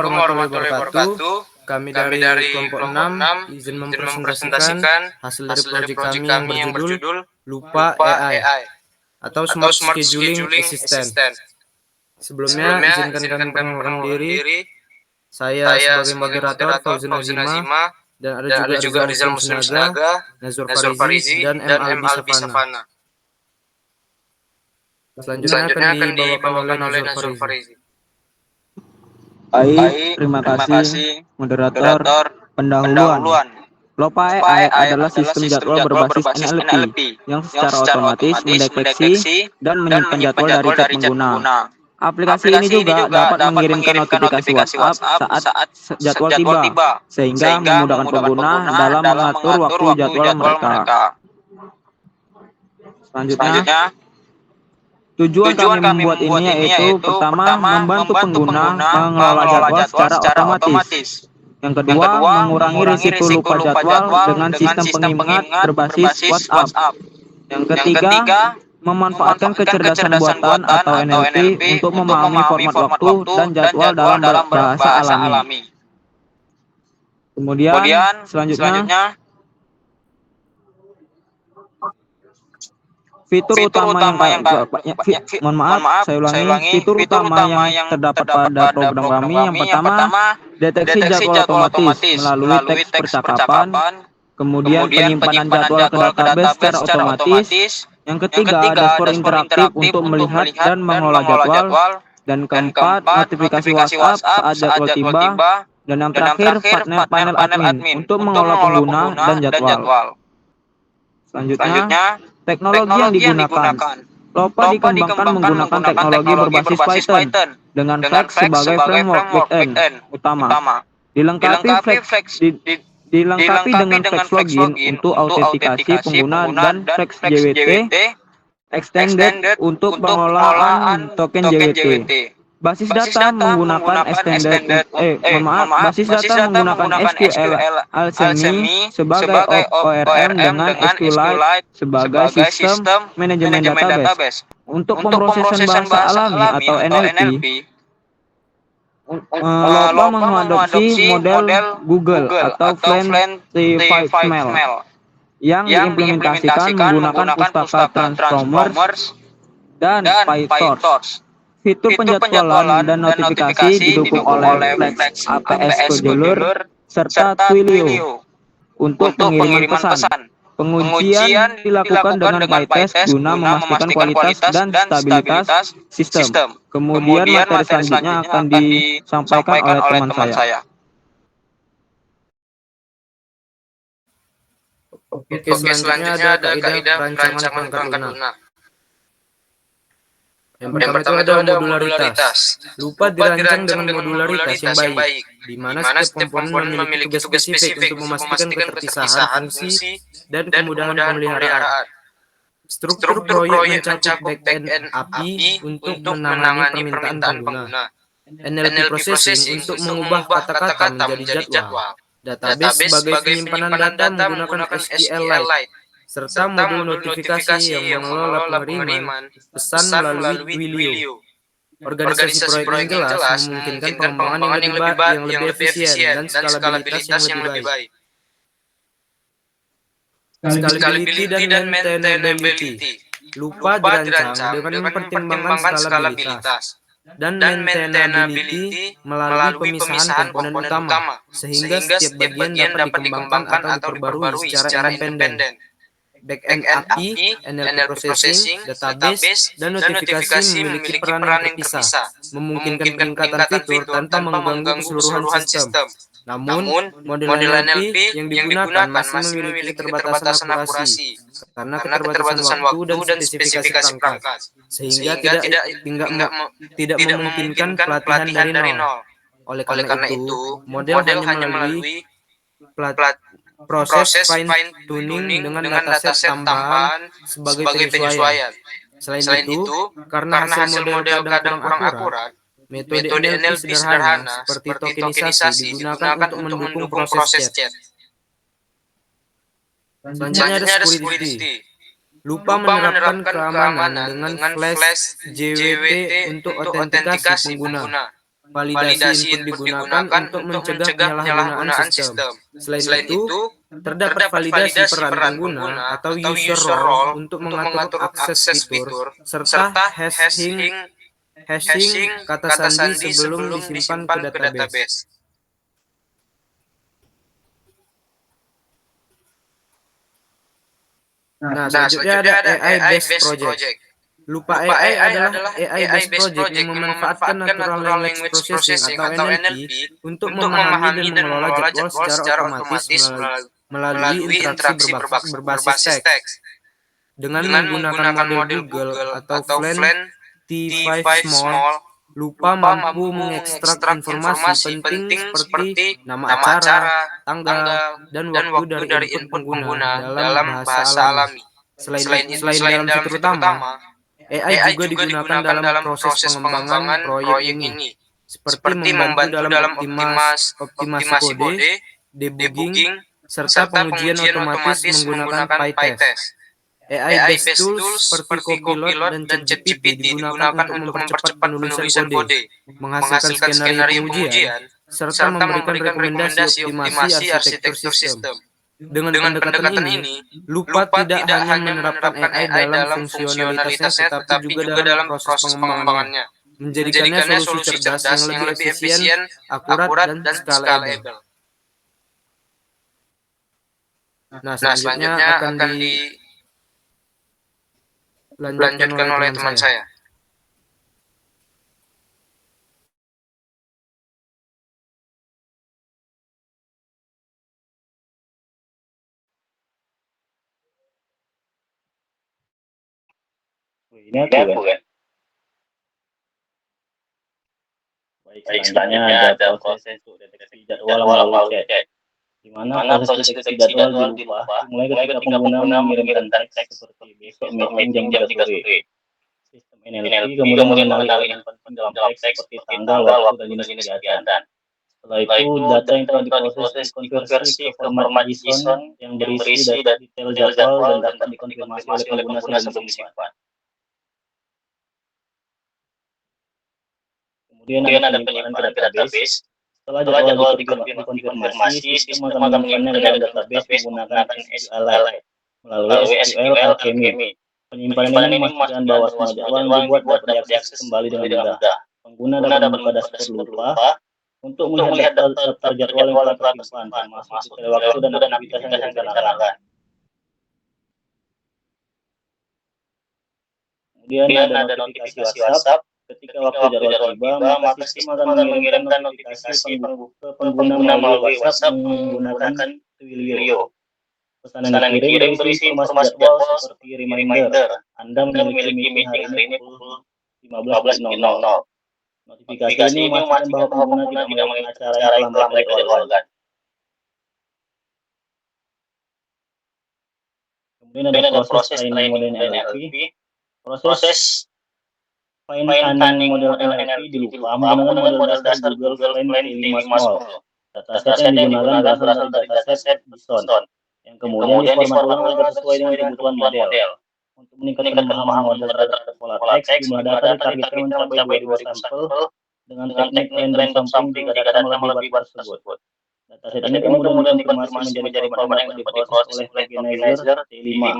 warahmatullahi wabarakatuh. Kami dari kelompok 6 izin mempresentasikan hasil dari proyek kami yang berjudul Lupa AI atau Smart Scheduling Assistant. Sebelumnya izinkan kami perkenalkan diri. Saya sebagai moderator Fauzin Azima, dan ada juga Rizal Muslim Sinaga, Nazur Farizi, dan M. Albi Safana. Selanjutnya akan dibawakan oleh Nazur Farizi. Baik, terima kasih moderator. Pendahuluan. Lupa AI adalah sistem jadwal berbasis NLP yang secara otomatis mendeteksi dan menyimpan jadwal dari tiap pengguna. Aplikasi ini juga dapat mengirimkan notifikasi WhatsApp saat jadwal tiba, sehingga memudahkan pengguna dalam mengatur waktu jadwal mereka. Selanjutnya, tujuan kami membuat ini yaitu pertama, membantu pengguna mengelola jadwal secara otomatis. Yang kedua, mengurangi risiko lupa jadwal dengan sistem pengingat berbasis WhatsApp. Yang ketiga, memanfaatkan kecerdasan buatan atau NLP untuk memahami format waktu dan jadwal dalam bahasa alami. Kemudian, selanjutnya, fitur utama yang terdapat pada program kami yang pertama, deteksi jadwal otomatis melalui teks percakapan, kemudian penyimpanan jadwal ke database secara otomatis, yang ketiga, dashboard interaktif untuk melihat dan mengelola jadwal, dan keempat, notifikasi WhatsApp saat jadwal tiba, dan yang terakhir, panel admin untuk mengelola pengguna dan jadwal. Selanjutnya, teknologi yang digunakan. Lopa dikembangkan menggunakan teknologi berbasis Python dengan Flex sebagai framework backend utama. Dilengkapi dengan Flex login untuk autentikasi pengguna dan Flex JWT extended untuk pengolahan token JWT. Basis data menggunakan SQL Alchemy sebagai ORM dengan SQLite sebagai sistem manajemen database. Untuk pemrosesan bahasa alami atau NLP, Lopa mengadopsi model Google atau Plentify Mail yang diimplementasikan menggunakan pustaka Transformers dan PyTorch. Fitur penjadwalan dan notifikasi didukung oleh Flex APS Scheduler serta Twilio untuk pengiriman pesan. Pengujian dilakukan dengan PyTest guna memastikan kualitas dan stabilitas sistem. Kemudian materi selanjutnya akan disampaikan oleh teman saya. Oke, selanjutnya ada kaidah perancangan perangkat lunak. Yang pertama itu ada modularitas. Lupa dirancang dengan modularitas yang baik, di mana setiap komponen memiliki tugas spesifik untuk memastikan keterpisahan fungsi dan kemudahan pemeliharaan. Struktur proyek mencakup back-end API untuk menangani permintaan pengguna, NLP processing untuk mengubah kata-kata menjadi jadwal, database sebagai penyimpanan data menggunakan SQLite, serta modul notifikasi yang mengelola pengiriman pesan melalui Twilio. Organisasi proyek yang jelas memungkinkan pengembangan yang lebih efisien dan skalabilitas yang lebih baik. Scalability dan maintainability. Lupa dirancang dengan mempertimbangkan skalabilitas dan maintainability melalui pemisahan komponen utama, sehingga setiap bagian dapat dikembangkan atau diperbarui secara independen. Back-end API, NLP processing, database, dan notifikasi memiliki peran yang terpisah, memungkinkan peningkatan fitur tanpa mengganggu keseluruhan sistem. Namun, model NLP yang digunakan masih memiliki keterbatasan akurasi karena keterbatasan waktu dan spesifikasi perangkat, sehingga tidak memungkinkan pelatihan dari nol. Oleh karena itu, model hanya melalui proses fine-tuning dengan dataset tambahan sebagai penyesuaian. Selain itu, karena hasil model kadang kurang akurat, metode NLP sederhana seperti tokenisasi digunakan untuk mendukung proses chat. Selanjutnya ada security. Lupa menerapkan keamanan dengan flash JWT untuk autentikasi pengguna. Validasi input digunakan untuk mencegah penyalahgunaan sistem. Selain itu, terdapat validasi peran pengguna atau user role untuk mengatur akses fitur, serta hashing kata sandi sebelum disimpan ke database. Nah, selanjutnya ada AI-based project. Lupa AI adalah AI-based project yang memanfaatkan natural language processing atau NLP untuk memahami dan mengelola jadwal secara otomatis melalui interaksi berbasis teks. Dengan menggunakan model Google atau Flan T5 Small, Lupa mampu mengekstrak informasi penting seperti nama acara, tanggal, dan waktu dari input pengguna dalam bahasa alami. Selain dalam fitur utama, AI juga digunakan dalam proses pengembangan proyek ini, seperti membantu dalam optimasi kode, debugging, serta pengujian otomatis menggunakan PyTest. AI-based tools seperti Copilot dan ChatGPT digunakan untuk mempercepat penulisan kode, menghasilkan skenario pengujian, serta memberikan rekomendasi optimasi arsitektur sistem. Dengan pendekatan ini, Lupa tidak hanya menerapkan AI dalam fungsionalitasnya, tetapi juga dalam proses pengembangannya, menjadikannya solusi cerdas yang lebih efisien, akurat, dan scalable. Nah, selanjutnya akan dilanjutkan oleh teman saya. Ini aku kan. Baik, selanjutnya ada proses untuk deteksi jadwal melalui chat. Di mana proses deteksi jadwal dilupa mulai ketika pengguna mengirimkan teks seperti besok meeting jam 3 sore. Sistem NLP kemudian mengenali elemen penting dalam teks seperti tanggal, waktu, dan jenis kegiatan. Setelah itu, data yang telah diproses dikonversi ke format JSON yang berisi detail jadwal dan dapat dikonfirmasi oleh pengguna sebelum disimpan. Kemudian ada penyimpanan ke database. Setelah jadwal dikonfirmasi, sistem akan menyimpannya ke dalam database menggunakan SQLite melalui SQL Alchemy. Penyimpanan ini memastikan bahwa semua jadwal yang dibuat dapat diakses kembali dengan mudah. Pengguna dapat membuka dashboard Lupa untuk melihat daftar jadwal yang telah tersimpan, termasuk detail waktu dan aktivitas yang direncanakan. Kemudian ada notifikasi WhatsApp. Ketika waktu jadwal tiba, maka sistem akan mengirimkan notifikasi ke pengguna melalui WhatsApp menggunakan Twilio. Pesanan yang dikirim berisi informasi jadwal seperti reminder. Anda memiliki meeting hari ini pukul 15.00. Notifikasi ini memastikan bahwa pengguna tidak mengikuti acara yang telah mereka jadwalkan. Kemudian ada proses training model NLP. Proses fine-tuning model NLP di Lupa menggunakan model dasar Google Flan T5 Small. Dataset yang digunakan berasal dari dataset JSON, yang kemudian diformat ulang agar sesuai dengan kebutuhan model. Untuk meningkatkan pemahaman model terhadap pola teks, jumlah data ditargetkan mencapai 2.000 sampel dengan teknik random sampling jika data melebihi batas tersebut. Dataset ini kemudian dikonfirmasi menjadi format yang dapat diproses oleh Organizer T5.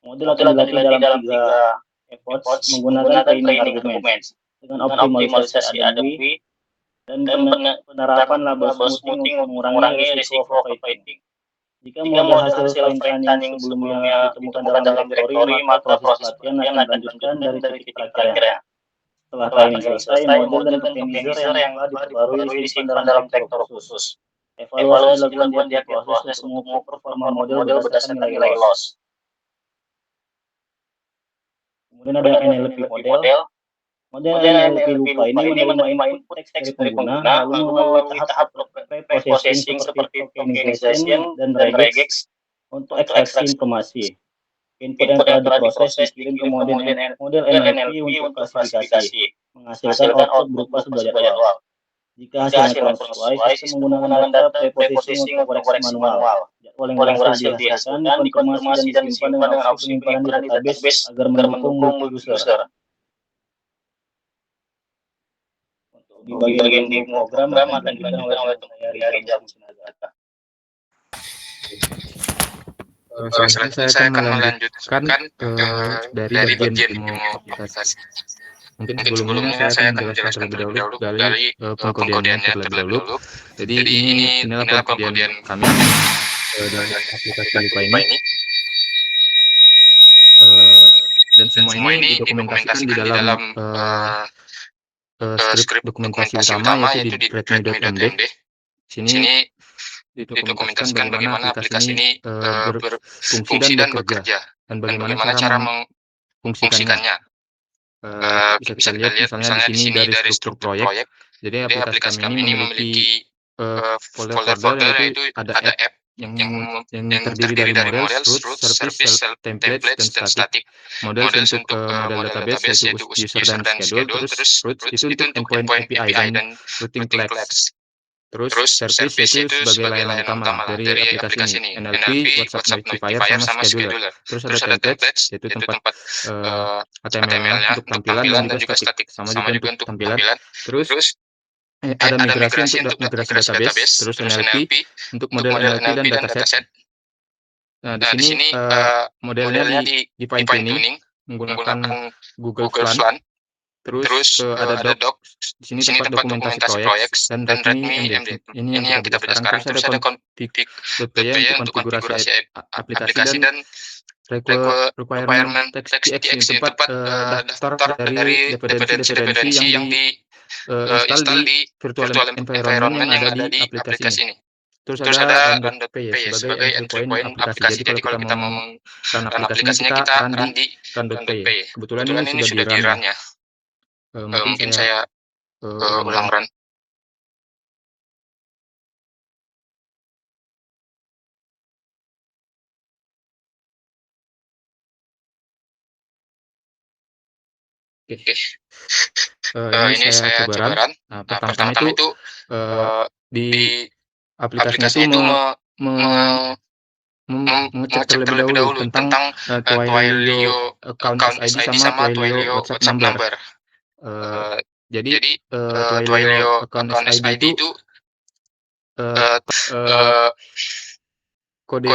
Model akan dilatih dalam 3 efforts menggunakan training arguments dengan optimalisasi Adobe dan penerapan label smoothing untuk mengurangi risiko overfitting. Jika model hasil fine-tuning sebelumnya ditemukan dalam direktori, maka proses latihan akan dilanjutkan dari titik terakhirnya. Setelah training selesai, model dan optimizer yang telah diperbarui disimpan dalam vektor khusus. Evaluasi dilakukan di akhir proses untuk mengukur performa model berdasarkan nilai loss. Kemudian ada NLP model. Model NLP Lupa ini menerima input teks dari pengguna, lalu melalui tahap pre-processing seperti tokenization dan regex untuk ekstraksi informasi. Input yang telah diproses dikirim ke model NLP untuk klasifikasi, menghasilkan output berupa sebuah jadwal. Jika hasilnya kurang sesuai, sistem menggunakan data pre-processing untuk koreksi manual. Jadwal yang berhasil dihasilkan dikonfirmasi dan disimpan dengan opsi penyimpanan di database agar mendukung multi-user. Di bagian info program akan diberikan oleh teman saya Rizal Sinaga. Selanjutnya saya akan melanjutkan dari bagian demo aplikasi. Mungkin sebelumnya saya akan menjelaskan terlebih dahulu dari pengkodeannya terlebih dahulu. Jadi inilah pengkodean kami dalam aplikasi Lupa ini. Dan semua ini didokumentasikan di dalam skrip dokumentasi utama yaitu di redmi.md. Sini didokumentasikan bagaimana aplikasi ini berfungsi dan bekerja dan bagaimana cara memfungsikannya. Bisa kita lihat misalnya di sini dari struktur proyek. Jadi aplikasi kami ini memiliki folder-folder yaitu ada app yang terdiri dari models, root, service, templates, dan static. Models untuk model database yaitu user dan schedule, terus root itu untuk endpoint API dan routing flags. Terus service yaitu sebagai layanan utama dari aplikasi ini, NLP, WhatsApp notifier, sama scheduler. Terus ada templates yaitu tempat HTML-nya untuk tampilan dan juga static, sama juga untuk tampilan. Terus ada migrasi untuk migrasi database, terus NLP untuk model NLP dan dataset. Nah, di sini modelnya di fine tuning menggunakan Google Swan. Terus ada doc, di sini tempat dokumentasi proyek dan redmi.md. Ini yang kita belajar sekarang. Terus ada config.py untuk konfigurasi aplikasi dan requirement txt untuk tempat daftar dari dependensi yang install di virtual environment yang ada di aplikasi ini. Terus ada run.py sebagai entry point aplikasi. Jadi kalau kita mau run aplikasinya kita run di run.py. Kebetulan ini sudah di run ya. Mungkin saya ulang run. Oke. Ini saya coba run. Nah, pertama-tama itu di aplikasinya itu mengecek terlebih dahulu tentang Twilio account ID sama Twilio WhatsApp number. Jadi Twilio account ID itu kode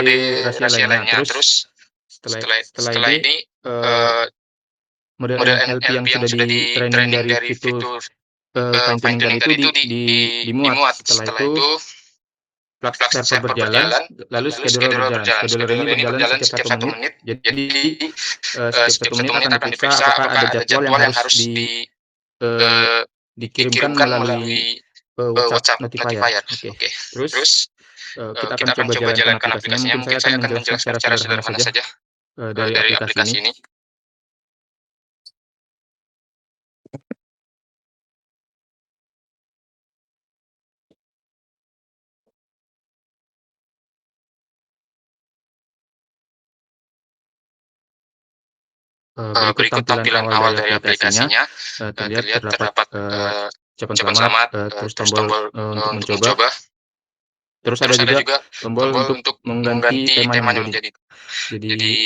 rahasia lainnya. Terus setelah ini model NLP yang sudah di training dari fitur fine tuning tadi itu dimuat. Setelah itu server berjalan, lalu scheduler berjalan. Scheduler ini berjalan setiap 1 menit. Jadi setiap 1 menit akan diperiksa apakah ada jadwal yang harus dikirimkan melalui WhatsApp notifier. Oke. Terus kita akan coba jalankan aplikasinya. Mungkin saya akan menjelaskan secara sederhana saja dari aplikasi ini. Berikut tampilan awal dari aplikasinya. Terdapat ucapan selamat, terus tombol untuk mencoba. Terus ada juga tombol untuk mengganti tema yang jadi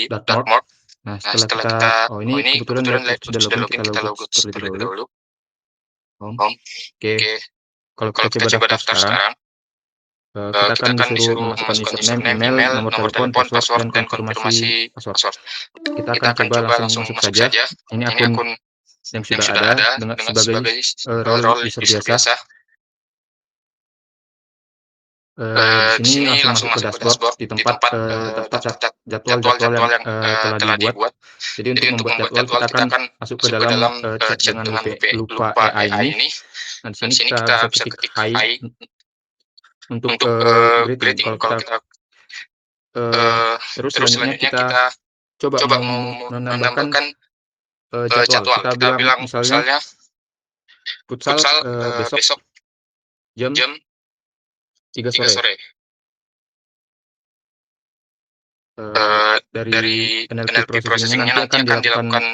dark mode. Nah, setelah kita ini kebetulan sudah login, kita logout terlebih dahulu. Oke. Kalau kita coba daftar sekarang, kita akan disuruh memasukkan username, email, nomor telepon, password, dan konfirmasi password. Kita akan coba langsung masuk saja. Ini akun yang sudah ada sebagai role user biasa. Di sini langsung masuk ke dashboard di tempat daftar jadwal yang telah dibuat. Jadi untuk membuat jadwal kita akan masuk ke dalam chat dengan Lupa AI ini. Nah, di sini kita bisa ketik hi untuk greeting. Kalau kita terus selanjutnya kita coba menambahkan jadwal. Kita bilang misalnya futsal besok jam 3 sore. Dari NLP processing-nya nanti akan dilakukan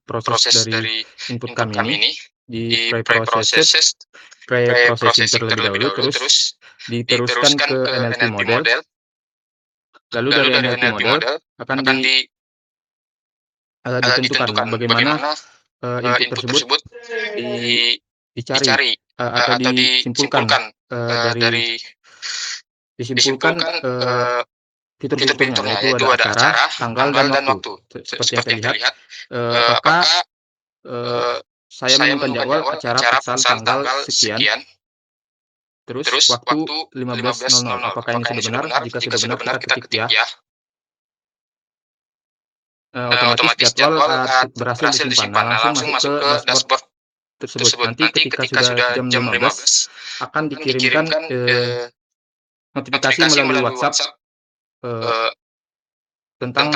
proses dari input kami ini di pre-processing terlebih dahulu, terus diteruskan ke NLP model. Lalu dari NLP model akan ditentukan bagaimana input tersebut dicari atau disimpulkan dari disimpulkan fitur-fiturnya, yaitu ada acara, tanggal, dan waktu. Seperti yang saya lihat, apakah saya menemukan jadwal acara futsal tanggal sekian, terus waktu 15.00. Apakah ini sudah benar? Jika sudah benar, kita ketik ya. Otomatis jadwal berhasil disimpan. Nah, langsung masuk ke dashboard tersebut. Nanti ketika sudah jam 15, akan dikirimkan notifikasi melalui WhatsApp tentang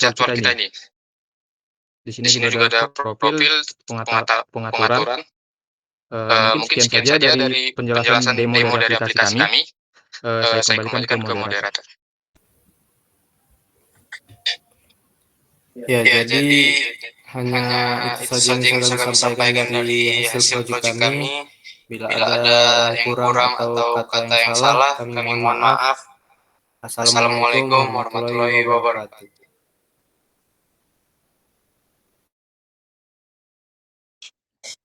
jadwal kita ini. Di sini juga ada profil, pengaturan. Mungkin sekian saja dari penjelasan demo dari aplikasi kami. Saya kembalikan ke moderator. Ya, jadi hanya itu saja yang bisa kami sampaikan dari hasil proyek kami. Bila ada yang kurang atau kata yang salah, kami mohon maaf. Assalamualaikum warahmatullahi wabarakatuh.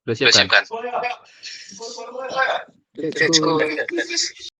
Sudah siapkan? Let's go.